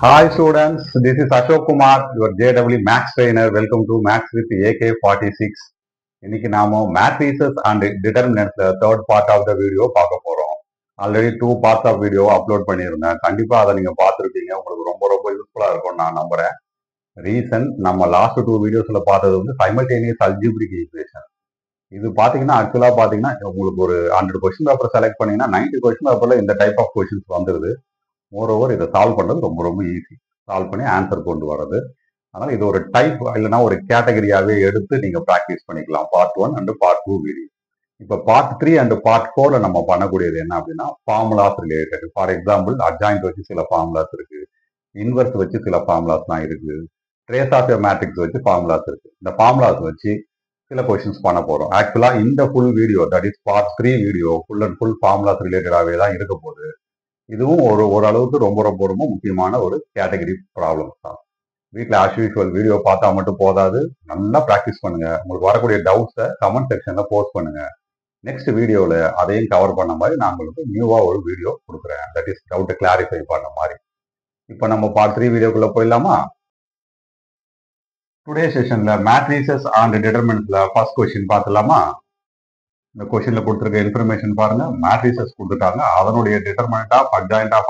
Hi students, this is Ashok Kumar, your JW Maths trainer. Welcome to Maths with AK46. இன்னைக்கு நாம matrices and determinants third part of the video பார்க்க போறோம். Already 2 parts of video upload பண்ணியிருந்தேன். கண்டிப்பா அதை நீங்க பார்த்துருப்பீங்க. உங்களுக்கு ரொம்ப ரொம்ப யூஸ்ஃபுல்லா இருக்கும் நான் நம்புறேன். ரீசன் நம்ம லாஸ்ட் 2 வீடியோஸ்ல பார்த்தது வந்து simultaneous algebraic equation. இது பாத்தீங்கன்னா ஆக்சுவலா பாத்தீங்கன்னா உங்களுக்கு ஒரு 100 கொஸ்டின் பேப்பர் செலக்ட் பண்ணீங்கன்னா 90 கொஸ்டின் பேப்பர்ல இந்த டைப் ஆஃப் கொஸ்டின்ஸ் வந்துருது. மோரோவர் இதை சால்வ் பண்றது ரொம்ப ரொம்ப ஈஸி. சால்வ் பண்ணி ஆன்சர் கொண்டு வர்றது. அதனால இது ஒரு டைப் இல்லைன்னா ஒரு கேட்டகரியாவே எடுத்து நீங்க ப்ராக்டிஸ் பண்ணிக்கலாம். Part 1 and part 2 video. இப்ப பார்ட் 3 அண்ட் பார்ட் 4ல நம்ம பண்ணக்கூடியது என்ன அப்படின்னா formulas related. For example adjoint வச்சு சில ஃபார்முலாஸ் இருக்கு, இன்வெர்ஸ் வச்சு சில ஃபார்முலாஸ் தான் இருக்கு, ட்ரேஸ் ஆஃப் எ மேட்ரிக்ஸ் வச்சு ஃபார்முலாஸ் இருக்கு. இந்த ஃபார்முலாஸ் வச்சு சில கொஸ்டின்ஸ் பண்ண போறோம். ஆக்சுவலா இந்த full video that is part 3 video full and full formulas ரிலேட்டடாகவே தான் இருக்க போகுது. இதுவும் ஓரளவுக்கு ரொம்ப ரொம்ப ரொம்ப முக்கியமான ஒரு கேட்டகரி ப்ராப்ளம்ஸ் தான். வீட்டில் ஆஸ் யூஷுவல் வீடியோ பார்த்தா மட்டும் போதாது, நல்லா ப்ராக்டிஸ் பண்ணுங்க. உங்களுக்கு வரக்கூடிய டவுட்ஸை கமெண்ட் செக்ஷன்ல போஸ்ட் பண்ணுங்க. நெக்ஸ்ட் வீடியோவில் அதையும் கவர் பண்ண மாதிரி நான் உங்களுக்கு நியூவாக ஒரு வீடியோ கொடுக்குறேன். தட் இஸ் டவுட்டை கிளாரிஃபை பண்ண மாதிரி. இப்போ நம்ம பார்ட் 3 வீடியோக்குள்ள போயிடலாமா? டுடே செஷன்ல மேட்ரிசஸ் அண்ட் டிட்டர்மினன்ட்ஸ்ல ஃபர்ஸ்ட் கொஸ்டின் பார்த்துலாமா? இந்த கொஸ்டின்ல கொடுத்துருக்க இன்ஃபர்மேஷன் பாருங்க. மேட்ரிசஸ் கொடுத்துருக்காங்க. அதனுடைய determinant of adjoint of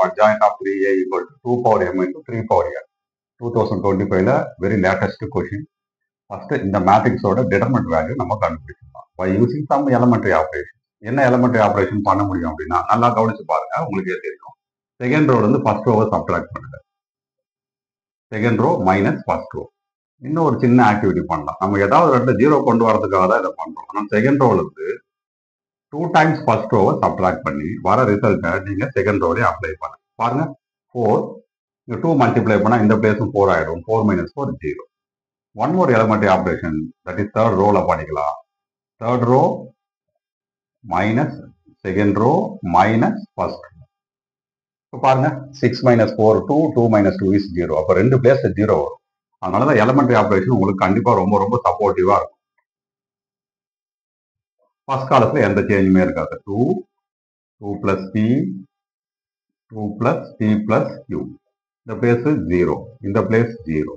3a equal to 2 power m into 3 power n. 2025ல வெரி லேட்டஸ்ட் கொஸ்டின். ஃபர்ஸ்ட் இந்த மேட்ரிக்ஸோட டிட்டர்மினன்ட் வேல்யூ நம்ம கண்டுபிடிக்கலாம் by using some elementary operation. என்ன எலமெண்டரி ஆபரேஷன் பண்ண முடியும் அப்படின்னா நல்லா கவனிச்சு பாருங்க, உங்களுக்கே தெரியும். செகண்ட் ரோல இருந்து ஃபர்ஸ்ட் ரோவை சப்ட்ராக்ட் பண்ணுங்க. Second row minus first row. இன்னும் ஒரு சின்ன ஆக்டிவிட்டி பண்ணலாம். நம்ம ஏதாவது ரெண்டு ஜீரோ கொண்டு வரதுக்காக தான் இதை பண்றோம். ஆனால் செகண்ட் ரோல இருந்து 2 டைம்ஸ் ஃபர்ஸ்ட் ரோவை சப்ட்ராக்ட் பண்ணி வர ரிசல்ட்டை நீங்க செகண்ட் ரோலே அப்ளை பண்ணுங்க. பாருங்க 4 இங்க 2 மல்டிப்ளை பண்ணா இந்த பிளேஸும் 4 ஆயிடும். 4 minus 4 0. One more elementary operation that is third ரோல பண்ணிக்கலாம். Third row minus second row minus first row. இப்போ பாருங்க 6 மைனஸ் 4 2, 2 மைனஸ் 2 இஸ் 0. அப்போ ரெண்டு பிளேஸ் 0 வரும். அதனாலதான் எலமெண்டரி ஆபரேஷன் உங்களுக்கு கண்டிப்பா ரொம்ப ரொம்ப சப்போர்ட்டிவா இருக்கும். ஃபர்ஸ்ட் காலத்துல எந்த சேஞ்சுமே இருக்காது. 2 2 plus p 2 plus p plus q. இந்த பிளேஸ் 0, இந்த பிளேஸ் 0.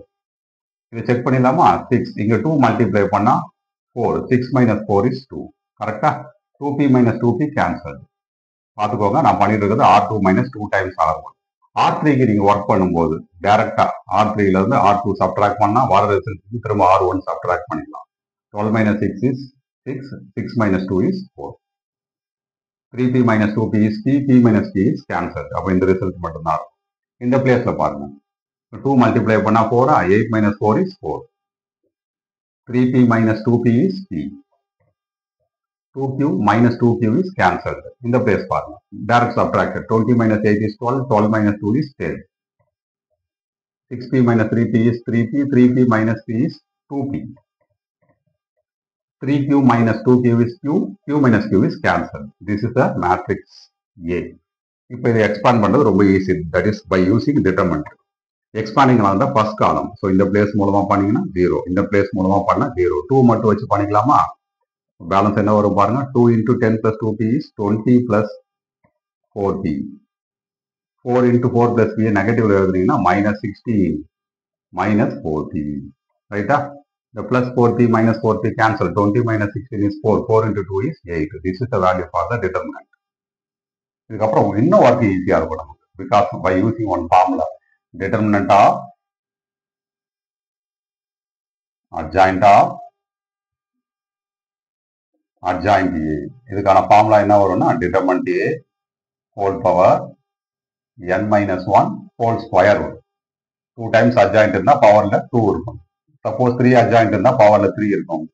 இதை செக் பண்ணிடலாமா? 6 இங்க 2 மல்டிப்ளை பண்ணா 4. 6 மைனஸ் 4 இஸ் 2. கரெக்டா? 2p minus 2p cancel. பார்த்துக்கோங்க, நான் பண்ணிட்டு இருக்கிறது R2 மைனஸ் 2 டைம்ஸ் R1. R3க்கு நீங்க ஒர்க் பண்ணும்போது டைரக்டா R3ல இருந்து R2 சப்ட்ராக்ட் பண்ணா வர ரிசல்ட் திரும்ப R1 சப்ட்ராக்ட் பண்ணிக்கலாம். 12 minus 6 is 6. 6 minus 2 is 4. 3p minus 2p is p. p minus p is cancelled. அப்போ இந்த ரிசல்ட் மட்டும்தான் இருக்கும். இந்த பிளேஸ்ல பாருங்க 2 மல்டிப்ளை பண்ணா 4. 8 minus 4 is 4. 3p minus 2p is p. 2q minus 2q is cancelled. இந்த பிளேஸ் பாருங்க direct subtracted. 20 minus 8 is 12. 12 minus 2 is 10. 6p minus 3p is 3p. 3p minus p is 2p. 3q minus 2q is q. q minus q is cancelled. This is the matrix A. இப்போ இதை expand பண்றது ரொம்ப easy. That is by using determinant. Expanding வந்தா first column. So இந்த place மூலமா பண்ணீங்கன்னா 0. இந்த place மூலமா பண்ணா 0. 2 மட்டும் வச்சு பண்ணிக்கலாமா? பேலன்ஸ் என்ன வரும் பாருங்க. 2 into 10 plus 2p is 20 plus 4p. 4 into 4 plus p நெகட்டிவ்ல எழுதுனீங்கன்னா minus 16 minus 4p. ரைட்டா? The plus 4p minus 4p cancel. 20 minus 16 is 4. 4 into 2 is 8. This is the value for the determinant. இதுக்கப்புறம் இன்னும் ஒர்க் ஈஸியா இருக்கும் நமக்கு. Because by using one formula, determinant of adjoint A. இதுக்கான formula என்ன வரும்னா determinant A whole power n minus 1 whole square வரும். 2 times adjoint இருந்தா பவர்ல 2 இருக்கும். சப்போஸ் 3 அட்ஜாயிண்ட் இருந்தா பவர்ல 3 இருக்கும்.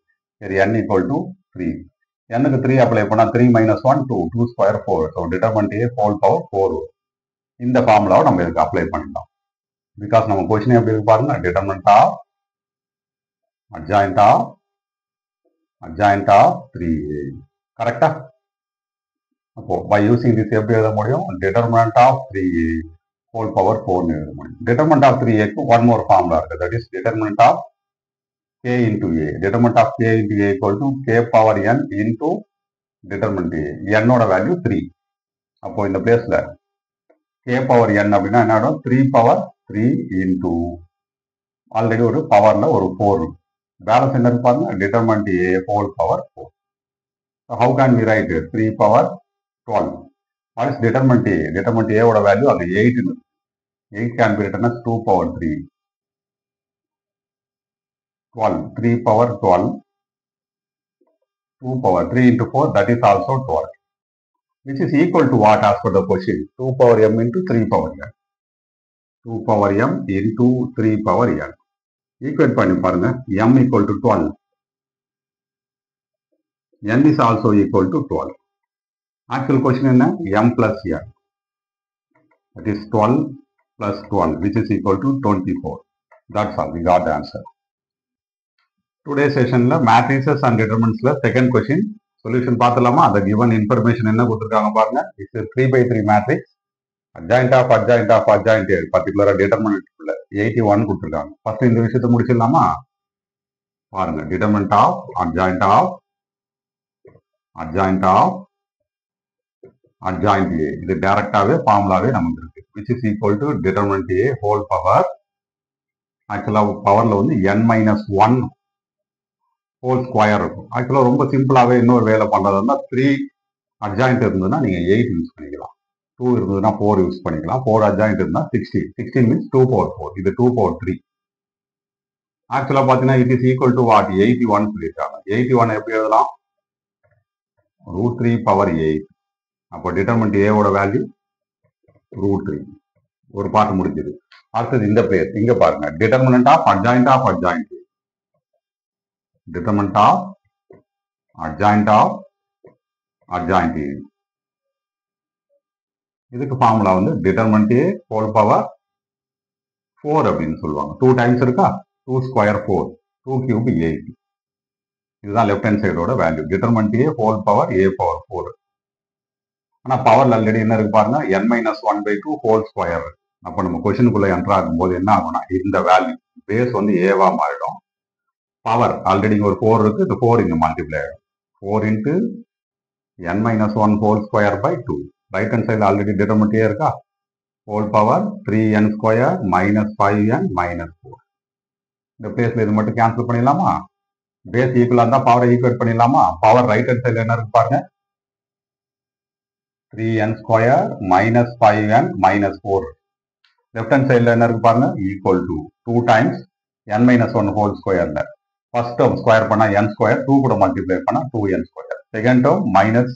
சரி, n ஈக்குவல் டு 3. n-க்கு 3 அப்ளை பண்ணா 3 minus 1 2. 2 square 4. So determinant A whole power 4. இந்த ஃபார்முலாவை நம்ம இதுக்கு அப்ளை பண்ணிடலாம். பிகாஸ் நம்ம கொஸ்டின் எப்படி இருக்கு பாருங்க. Determinant of adjoint of 3a. கரெக்டா? அப்போ பை யூசிங் திஸ் எப்படி எழுத முடியும்? Determinant of 3a whole power 4 எழுத முடியும். டிட்டர்மினன்ட் ஆஃப் 3a-க்கு ஒன் மோர் ஃபார்முலா இருக்கு. That is determinant of k into a. Determinant of k into a equal to k power n into determinant a. n ஓட value 3. அப்போ இந்த பிளேஸ்ல k power n அப்படின்னா என்ன ஆகும்? 3 power 3 into ஆல்ரெடி ஒரு பவர்ல ஒரு 4 பேலன்ஸ் என்ன இருப்பாங்க determinant a whole power 4. So how can we write it? 3 power 12. What is determinant a? Determinant a ஓட வேல்யூ அது 8. 8 can be written as 2 power 3. 12. 3 power 12. 2 power 3 into 4, that is also 12. Which is equal to what as per the question? 2 power m into 3 power n. 2 power m into 3 power n. Equate பண்ணி பாருங்க. m equal to 12. n is also equal to 12. Actual question என்ன? m plus n. That is 12 plus 12, which is equal to 24. That's all. We got the answer. Today's session la matrices and determinants la second question solution பார்த்தலாமா? அந்த given information என்ன கொடுத்திருக்காங்க பாருங்க. It's a 3x3 matrix. Adjoint of adjoint of adjoint particular determinant 81 கொடுத்திருக்காங்க. First இந்த விஷயத்தை முடிச்சிடலாமா? பாருங்க. Determinant of adjoint A. இது டைரக்டாவே ஃபார்முலாவே நமக்கு இருக்கு. Which is equal to determinant A whole power. ஆக்சுவலா பவர்ல வந்து n minus 1 whole square இருக்கும். ஆக்சுவலா ரொம்ப சிம்பிளாவே இன்னொரு வேலை பண்றதுன்னா 3 adjoint இருந்ததுன்னா நீங்க 8 யூஸ் பண்ணிக்கலாம். 2 இருந்ததுன்னா 4 யூஸ் பண்ணிக்கலாம். 4 adjoint இருந்தா 16. 16 means 2 power 4. இது 2 power 3. ஆக்சுவலா பாத்தீங்கன்னா it is equal to what? 81 சொல்லியிருக்காங்க. 81 எப்படி எழுதலாம்? √3 power 8. அப்போ டிட்டர்மெண்ட் A ஓட வேல்யூ √3. ஒரு பார்ட் முடிஞ்சது. அடுத்தது இந்த பிளேஸ் இங்க பாருங்க. Determinant of adjoint of adjoint. Determinant of adjoint of adjoint. இதுக்கு ஃபார்முலா வந்து டிட்டர்மினன்ட் A ஹோல் பவர் 4 அப்படின்னு சொல்லுவாங்க. 2 டைம்ஸ் இருக்கா? 2 ஸ்கொயர் 4. 2 கியூப் 8. இதுதான் லெஃப்ட் ஹேண்ட் சைடோட value. Determinant A whole power A power 4. ஆனா பவர்ல ஆல்ரெடி என்ன இருக்கு பாருங்க, n minus 1/2 ஹோல் ஸ்கொயர். அப்ப நம்ம கொஸ்டினுக்குள்ள என்டர் ஆகும்போது என்ன ஆகும்னா இந்த வேல்யூ பேஸ் வந்து ஏவா மாறிடும். பவர் ஆல்ரெடி ஒரு 4 இருக்கு, இந்த 4 இங்க மல்டிப்ளை ஆகும். 4 into n minus 1 whole square by 2. Right hand சைடில் ஆல்ரெடி டிட்டர்மினன்ட் A இருக்கா? Whole power 3n square minus 5n minus 4. இந்த பிளேஸ்ல இது மட்டும் கேன்சல் பண்ணிடலாமா? பேஸ் ஈக்குவலா இருந்தா பவரை ஈக்குவேட் பண்ணிடலாமா? பவர் ரைட் ஹேண்ட் சைடில் என்ன இருக்கு பாருங்க, 3n square minus 5n minus 4. Left hand சைடில் என்ன இருக்கு பாருங்க, equal to 2 times n minus 1 whole ஸ்கொயர்ல ஃபர்ஸ்ட் டேர்ம் ஸ்கொயர் பண்ணா n ஸ்கொயர், 2 கூட மல்டிப்ளை பண்ணா 2n square. Second term minus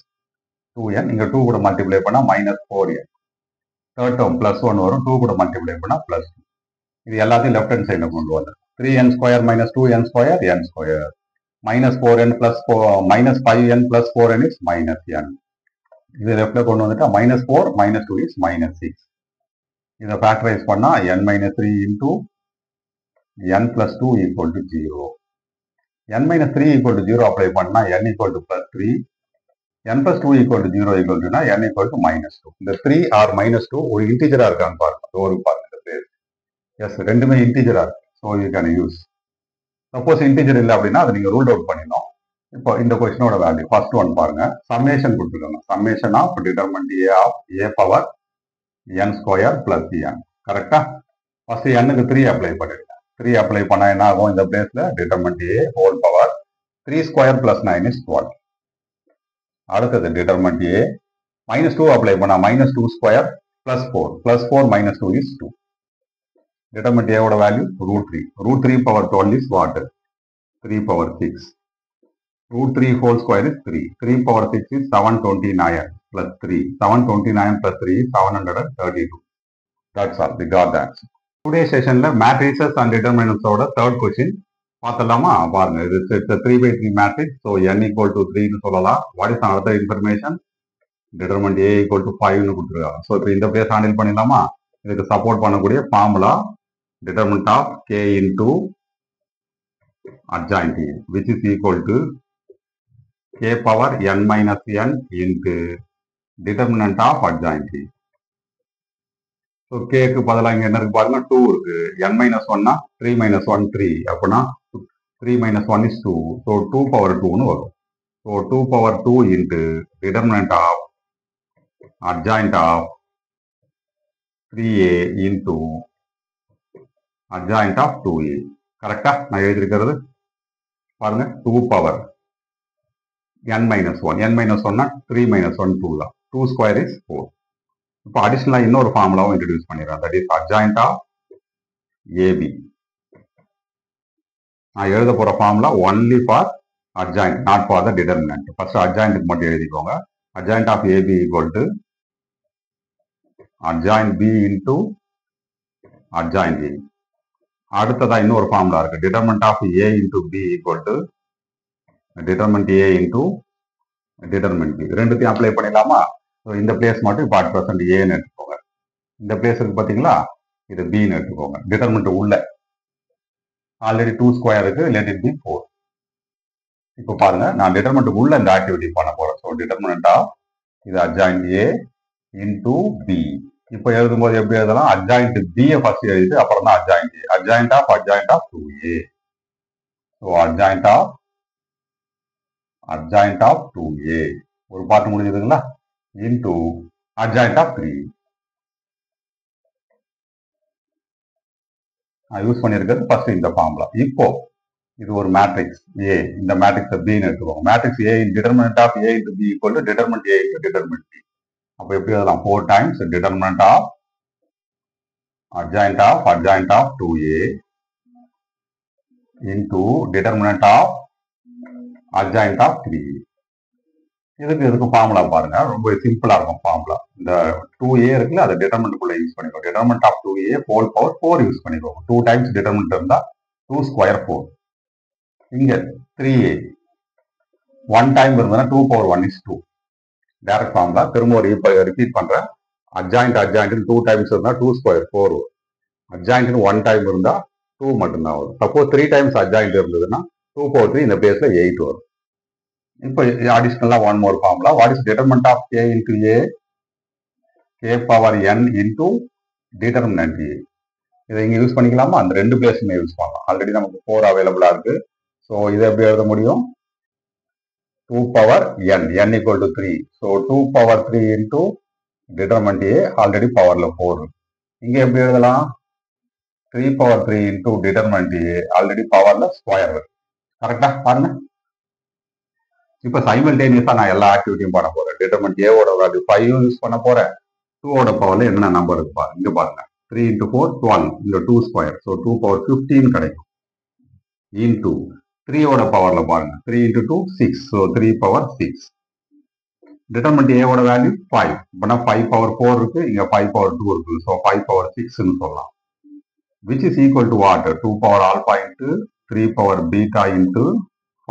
2n, இங்க 2 கூட மல்டிப்ளை பண்ணா minus 4n. Third term plus 1 வரும், 2 கூட மல்டிப்ளை பண்ணா பிளஸ் 2. இது எல்லாத்தையும் லெஃப்ட் ஹேண்ட் சைடில் கொண்டு வந்து 3n square minus 2n square n square minus 4n plus minus 5n plus 4n is minus n. இது லெஃப்ட்ல கொண்டு வந்துட்டா மைனஸ் 4 மைனஸ் 2 இஸ் மைனஸ் 6. இதை ஃபேக்டரைஸ் பண்ணா n minus 3 into n plus 2 equal to 0. n minus 3 equal to 0 apply பண்ணா n equal to plus 3. n plus 2 equal to 0 equal டுனா n equal to minus 2. இந்த 3 R minus 2 ஒரு இன்டிஜரா இருக்கான்னு பாருங்க. ஒரு பாருங்க இந்த பேர். எஸ், ரெண்டுமே இன்டிஜரா இருக்கு. So you can use. Suppose integer இல்லை அப்படின்னா அதை நீங்க ரூல் அவுட் பண்ணிடணும். இப்போ இந்த கொஸ்டினோட வேல்யூ ஃபர்ஸ்ட் ஒன் பாருங்க, சம்மேஷன் கொடுத்துருக்காங்க. Summation of determinant A of A power n square plus n. கரெக்டா? ஃபர்ஸ்ட் n-க்கு 3 அப்ளை பண்ணிருங்க. 3 அப்ளை பண்ணா என்ன ஆகும்? இந்த பிளேஸ்ல determinant A whole power 3 square plus 9 is 12. அடுத்தது டிட்டர்மினன்ட் A மைனஸ் 2 அப்ளை பண்ணா minus 2 square plus 4. Plus 4 minus 2 is 2. Determinant A ஓட value √3. √3 power 12 is what? 3 power 6. √3 whole square is 3. 3 power 6 is 729 plus 3. 729 plus 3 is 732. That's all. We got that. Today's session la matrices and determinants oda third question பார்த்தலாமா? பாருங்க, it's a 3x3 matrix. So n equal to 3 னு சொல்லலாம். What is another information? Determinant A equal to 5 னு கொடுத்துருக்காங்க. So இப்போ இந்த place handle பண்ணிடலாமா? இதுக்கு support பண்ணக்கூடிய formula determinant of k into adjoint A, which is equal to k power n minus n into determinant of adjoint A. So k க்கு பதிலா இங்க என்ன இருக்கு பாருங்க, 2 இருக்கு. n minus 1 னா 3 minus 1 3. அப்பனா 3 minus 1 is 2. So 2 power 2 னு வரும். So 2 power 2 into determinant of adjoint of 3a into adjoint of 2a. கரெக்டா நான் எழுதிருக்கிறது பாருங்க 2 power n minus 1. n minus 1 3 minus 1 2 தான். 2 square is 4. இப்போ அடிஷனலா இன்னொரு ஃபார்முலாவும் இன்ட்ரடியூஸ் பண்ணிடுறேன். That is adjoint of ab. நான் எழுத போற formula only for adjoint, not for the determinant. First adjoint மட்டும் எழுதிக்கோங்க. adjoint of ab equal to adjoint b into adjoint a. அடுத்ததா இன்னொரு ஃபார்முலா இருக்கு. determinant of a into b equal to determinant a into determinant b. ரெண்டுத்தையும் apply பண்ணிடலாமா? So இந்த place மட்டும் இப்போ % ஏன்னு எடுத்துக்கோங்க. இந்த பிளேஸ் இருக்கு பார்த்தீங்களா, இது பின்னு எடுத்துக்கோங்க. டிட்டர்மெண்ட் உள்ள ஆல்ரெடி 2 ஸ்கொயர் இருக்கு, லெட் இட் பி 4. இப்போ பாருங்க, நான் டிட்டர்மெண்ட் உள்ள இந்த ஆக்டிவிட்டி பண்ண போறேன். ஸோ டிட்டர்மினன்ட் ஆஃப் இது adjoint a into b. இப்போ எழுதும்போது எப்படி எழுதலாம்? adjoint b ஃபர்ஸ்ட் எழுதிட்டு அப்புறம் தான் adjoint a. adjoint of 2a. So adjoint of 2a ஒரு பார்ட் முடிஞ்சதுங்களா? into adjoint of 3. நான் யூஸ் பண்ணியிருக்கிறது ஃபர்ஸ்ட் இந்த ஃபார்முலா. இப்போ இது ஒரு மேட்ரிக்ஸ் ஏ. இந்த மேட்ரிக்ஸ் பின்னு எடுத்துக்கோங்க. Matrix A determinant of A into B equal to determinant A into determinant B. அப்போ எப்படி எழுதலாம்? 4 times determinant of adjoint of 2a into determinant of adjoint of 3. இதுக்கு ஃபார்முலா பாருங்க, ரொம்ப சிம்பிளா இருக்கும் ஃபார்முலா. இந்த 2a இருக்குல்ல, அதை டிட்டர்மினன்ட்குள்ள யூஸ் பண்ணிக்கோ. Determinant of 2a whole power 4 use பண்ணிக்கோ. 2 டைம்ஸ் டிட்டர்மினன்ட் இருந்தா 2 ஸ்கொயர் 4. இங்க 3a 1 டைம் இருந்ததுன்னா 2 பவர் 1 இஸ் 2. Direct formula. திரும்ப ஒரு ரிப்பீட் பண்றேன். adjoint 2 டைம்ஸ் இருந்தா 2 ஸ்கொயர் 4 வரும். adjoint 1 டைம் இருந்தா 2 மட்டும்தான் வரும். சப்போஸ் 3 டைம்ஸ் adjoint இருந்ததுன்னா 2 பவர் 3 இந்த பிளேஸ்ல 8 வரும். இப்போ அடிஷனலா one more formula. What is determinant of k into a? k power n into determinant a. இதை இங்க யூஸ் பண்ணிக்கலாமா? அந்த ரெண்டு பிளேஸுமே யூஸ் பண்ணலாம். ஆல்ரெடி நமக்கு 4 அவைலபிளா இருக்கு. ஸோ இதை எப்படி எழுத முடியும்? 2 power n, n equal to 3. So 2 power 3 into determinant a already பவர்ல 4. இங்க எப்படி எழுதலாம்? 3 power 3 into determinant a already பவர்ல ஸ்கொயர் இருக்கு. கரெக்டா பாருங்க. இப்போ சைமல்டேனியஸா நான் எல்லா ஆக்டிவிட்டியும் பண்ண போறேன். டிட்டர்மினன்ட் ஏவோட வேல்யூ 5 யூஸ் பண்ண போறேன். 2ஓட பவர்ல என்ன நம்பர் இருக்கு பாருங்க. இங்க பாருங்க, 3 into 4 12. இங்க 2 ஸ்கொயர். ஸோ 2 பவர் 15 கிடைக்கும். இன்டூ 3ஓட பவர்ல பாருங்க, 3 into 2 6. So 3 power 6. டிட்டர்மினன்ட் ஏவோட வேல்யூ 5. இப்போனா 5 பவர் 4 இருக்கு, இங்க 5 பவர் 2 இருக்கு. ஸோ 5 பவர் 6ன்னு சொல்லலாம். Which is equal to what? 2 power alpha into 3 power beta into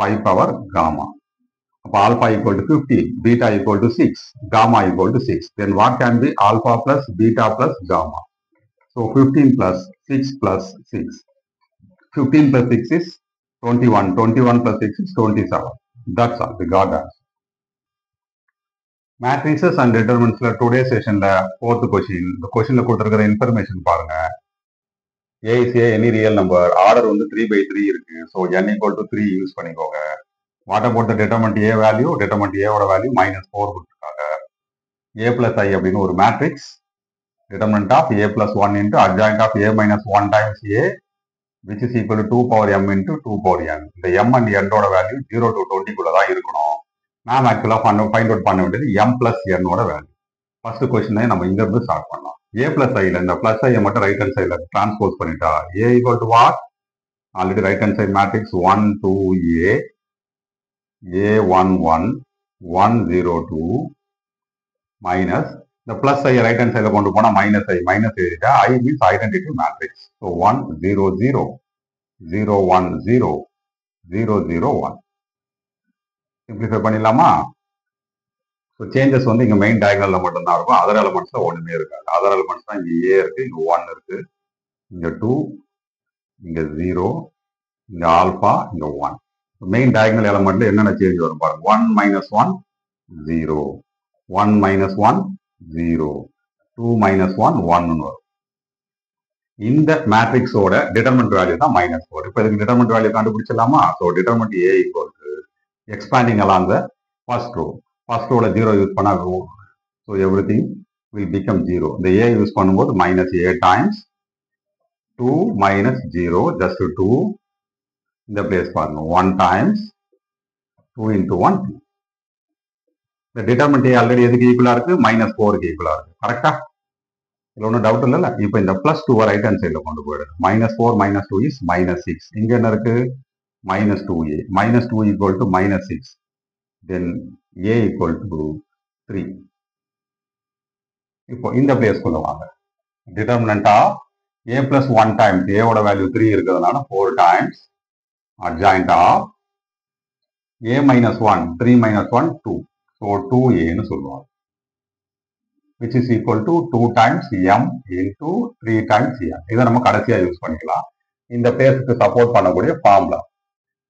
5 power gamma. அப்போ alpha equal to 15, beta equal to 6, gamma equal to 6. Then what can be alpha plus beta plus gamma? So 15 plus 6 plus 6. 15 plus 6 is 21. 21 plus 6 is 27. That's all. We got that. Matrices and determinants today session fourth question. The question கொடுத்திருக்கிற information பாருங்க. A is a any real number. Order வந்து 3/3 இருக்கு. So n equal to 3 use பண்ணிக்கோங்க. What about the determinant A value? Determinant A ஓட value -4 கொடுத்துருக்காங்க. A plus I அப்படின்னு ஒரு matrix. Determinant of A plus 1 into adjoint of A minus 1 times A, which is equal to 2 power m into 2 power n. இந்த m and n ஓட value 0 to 20 குள்ள தான் இருக்கணும். நாம் ஆக்சுவலா ஃபைண்ட் அவுட் பண்ண வேண்டியது m plus n ஓட வேல்யூ. ஃபர்ஸ்ட் கொஸ்டினை நம்ம இங்க இருந்து ஸ்டார்ட் பண்ணலாம். A plus I இந்த பிளஸ் ஐ மட்டும் ரைட் ஹேண்ட் சைட்ல டிரான்ஸ்போஸ் பண்ணிட்டா A equal to what? ஆல்ரெடி right hand side matrix 1 2 A A11 102 minus இந்த பிளஸ் ஐ ரைட் ஹேண்ட் சைடில் கொண்டு போனா மைனஸ் எழுதிட்டா I means identity matrix. So 1 0 0 0 1 0 0 0 1. Simplify பண்ணிடலாமா? ஸோ சேஞ்சஸ் வந்து இங்க மெயின் டயகனல்ல மட்டும்தான் இருக்கும். அதர் எலமெண்ட்ஸ்ல ஒண்ணுமே இருக்காது. அதர் எலமெண்ட்ஸ் தான் இங்க A இருக்கு, இங்க 1 இருக்கு, இங்க 2, இங்க 0, இங்க ஆல்பா, இங்க 1. மெயின் டயகனல் எலமெண்ட்ல என்னென்ன சேஞ்ச் வரும் பாருங்க. 1 minus 1 0, 1 minus 1 0, 2 minus 1 1 வரும். இந்த மேட்ரிக்ஸோட டிட்டர்மினன்ட் வேல்யூ தான் -4. இப்போ இதுக்கு டிட்டர்மினன்ட் வேல்யூ கண்டுபிடிச்சிடலாமா? So determinant A equal to expanding along the first row. First ரோல 0 யூஸ் பண்ணா so everything will become 0. இந்த A யூஸ் பண்ணும்போது -A டைம்ஸ் 2 minus 0 just 2 இந்த பிளேஸ் பாருங்க 1 times 2 into 1 2. இந்த டிட்டர்மினன்ட் A ஆல்ரெடி எதுக்கு ஈக்குவலா இருக்கு -4க்கு ஈக்குவலா இருக்கு கரெக்டா இதுல ஒன்றும் டவுட் இல்லைல்ல இப்போ இந்த +2 ரைட் ஹேண்ட் சைடில் கொண்டு போயிடுது -4 minus 2 is -6 இங்க என்ன இருக்கு -2a -2 equal to -6 then a equal to 3 இப்போ இந்த பிளேஸ் கொண்டு வாங்க determinant of a plus 1 times a ஓட வேல்யூ 3 இருக்கிறதுனால 4 times adjoint of a minus 1 3 minus 1 2 so 2a ன்னு சொல்லுவாங்க which is equal to 2 times m into 3 times m இதை நம்ம கடைசியா யூஸ் பண்ணிக்கலாம் இந்த பிளேஸ்க்கு சப்போர்ட் பண்ணக்கூடிய formula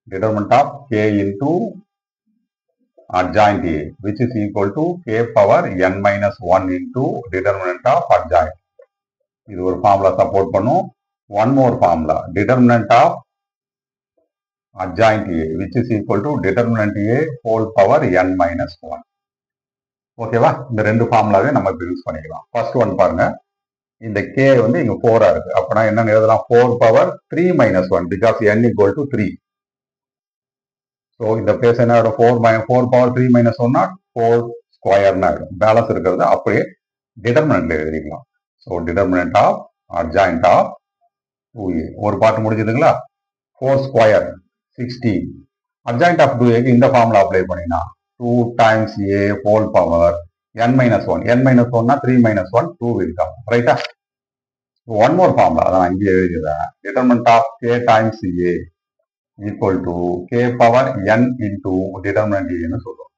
determinant of k into adjoint a which is equal to k power n minus 1 into determinant of adjoint இது ஒரு ஃபார்முலா சப்போர்ட் பண்ணும் one more formula determinant of adjoint a which is equal to determinant a whole power n minus 1 ஓகேவா இந்த ரெண்டு ஃபார்முலாவே நம்ம இப்ப use பண்ணிக்கலாம் first one பாருங்க இந்த k வந்து இங்க 4 ஆ இருக்கு அப்பனா என்ன எழுதலாம் 4 power 3 minus 1 because n equal to 3 so இந்த பிளேஸ் என்ன ஆகும் 4 power 3 minus 1 4 ஸ்கொயர் னு ஆகும் பேலன்ஸ் இருக்குது அப்படியே டிட்டர்மினன்ட்ல எழுதிக்கலாம் so determinant of adjoint of 2a ஒரு part முடிஞ்சதுங்களா 4 square 16 adjoint of 2a க்கு இந்த ஃபார்முலா அப்ளை பண்ணினா 2 times a whole power n minus 1 n minus 1 னா 3 minus 1 2 will come ரைட்டா one more formula அதான் இங்க எழுதிறேன் determinant of k times a equal to k power n into determinant a ன்னு சொல்றோம்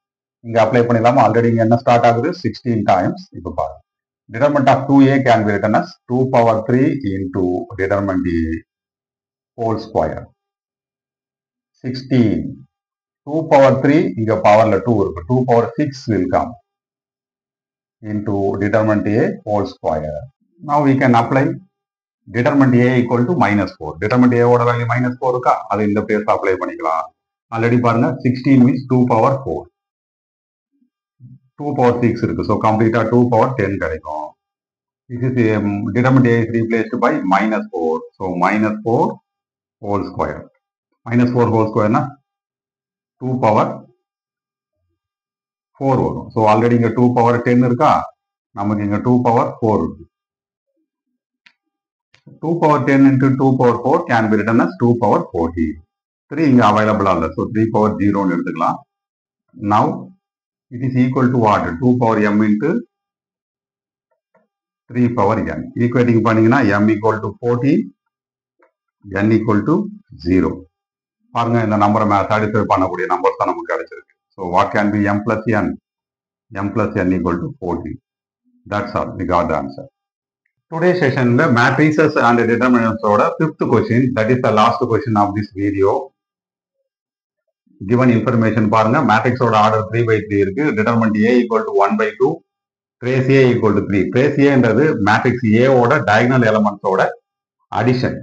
இங்க அப்ளை பண்ணிடலாமா ஆல்ரெடி இங்க என்ன ஸ்டார்ட் ஆகுது 16 times இப்போ பாருங்க determinant of 2a can be written as 2 power 3 into determinant a whole square 16 2 power 3 இங்க பவர்ல 2 இருக்கு 2 power 6 will come into determinant a whole square now we can apply determinant a equal to -4 determinant a ஓட value -4 இருக்கா அது இந்த place apply பண்ணிக்கலாம் already பாருங்க 16 means 2 power 4 2 power 6 இருக்கு so கம்ப்ளீட்டா 2 power 10 கிடைக்கும் this is determinant a is replaced by -4 so -4 whole square -4 whole square னா 2 power 4 வரும் so ஆல்ரெடி இங்க 2 power 10 இருக்கா நமக்கு இங்க 2 power 4 இருக்கு 2 power 10 into 2 power 4 can be written as 2 power 40 3 இங்க அவைலபிள் இல்ல so 3 power 0 ன்னு எடுத்துக்கலாம் now it is equal to what 2 power m into 3 power n equating பண்ணீங்கன்னா m equal to 40 n equal to 0 பாருங்க இந்த நம்பரை சாட்டிஸ்ஃபை பண்ணக்கூடிய நம்பர்ஸ் தான் நமக்கு கிடைச்சிருக்கு so what can be m plus n equal to 40 that's all we got the answer today's session la matrices and determinants oda fifth question that is the last question of this video given information பாருங்க matrix ஓட order 3 by 3 இருக்கு determinant a equal to 1 by 2 trace a equal to 3 trace a என்றது matrix a ஓட diagonal elements ஓட addition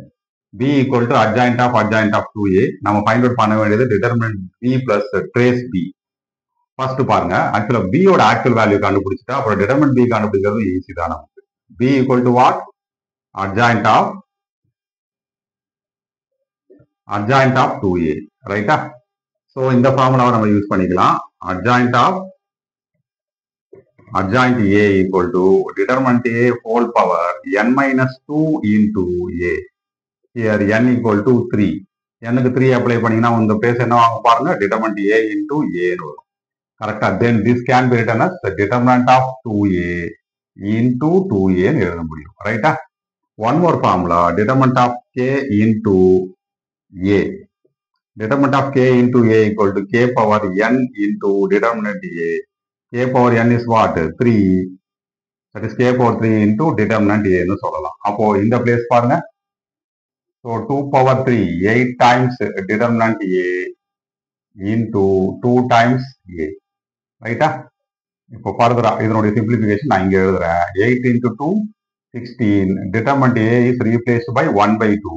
b equal to adjoint of 2a நம்ம find out பண்ண வேண்டியது determinant b plus trace b first பாருங்க ஆக்சுவலா b ஓட actual value கண்டுபிடிச்சிட்டா அப்புறம் determinant b கண்டுபிடிக்கிறது ஈஸி தான் நமக்கு b equal to what adjoint of 2a ரைட்டா சோ இந்த ஃபார்முலாவை நம்ம யூஸ் பண்ணிக்கலாம் adjoint a equal to determinant a whole power n minus 2 into a here n equal to 3 n க்கு 3 அப்ளை பண்ணீங்கன்னா இந்த பிளேஸ் என்ன ஆகும் பாருங்க determinant a into a ன்னு வரும் கரெக்டா then this can be written as the determinant of 2a into 2a ன்னு எழுத முடியும் ரைட்டா one more formula determinant of k into a determinant of k into a equal to k power n into determinant a k power n is what 3 that is k power 3 into determinant a ன்னு சொல்லலாம் அப்போ இந்த place பாருங்க so 2 power 3 8 times determinant a into 2 times a ரைட்டா இப்போ ஃபர்தரா இதனுடைய simplification நான் இங்க எழுதுறேன் 8 into 2 16 determinant a is replaced by 1 by 2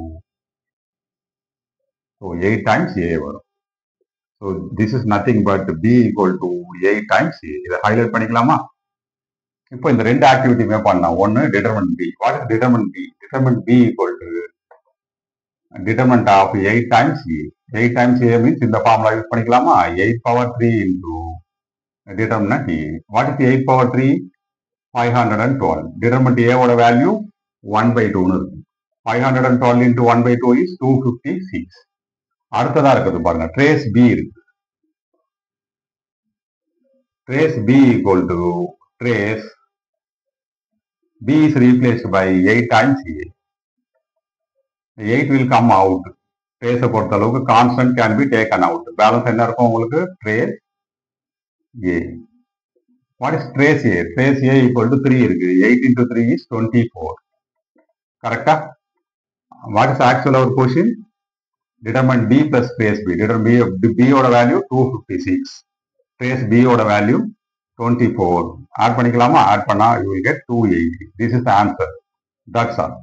so 8 times a வரும் so this is nothing but b equal to 8 times a இதை ஹைலைட் பண்ணிக்கலாமா இப்போ இந்த ரெண்டு ஆக்டிவிட்டியுமே பண்ணலாம் ஒன்னு determinant b what is determinant b equal to determinant of 8 times A. 8 times A means இந்த formula use பண்ணிக்கலாமா? 8 power 3 into determinant A. What is 8 power 3? 512. Determinant A ஓட value 1 by 2 இருக்கு. 512 into 1 by 2 is 256. அடுத்ததா இருக்குது பாருங்க, trace B இருக்கு. Trace B equal to trace B is replaced by 8 times A. 8 will come out. Trace பொறுத்த அளவுக்கு constant can be taken out. Balance என்ன இருக்கும் உங்களுக்கு? Trace A. What is trace A? Trace A equal to 3 இருக்கு. 8 into 3 is 24. Correctா? What is actual our question? Determine B plus trace B. Determine B ஓட value 256. Trace B ஓட value 24. Add பண்ணிக்கலாமா? Add பண்ணா you will get 280. This is the answer. That's all.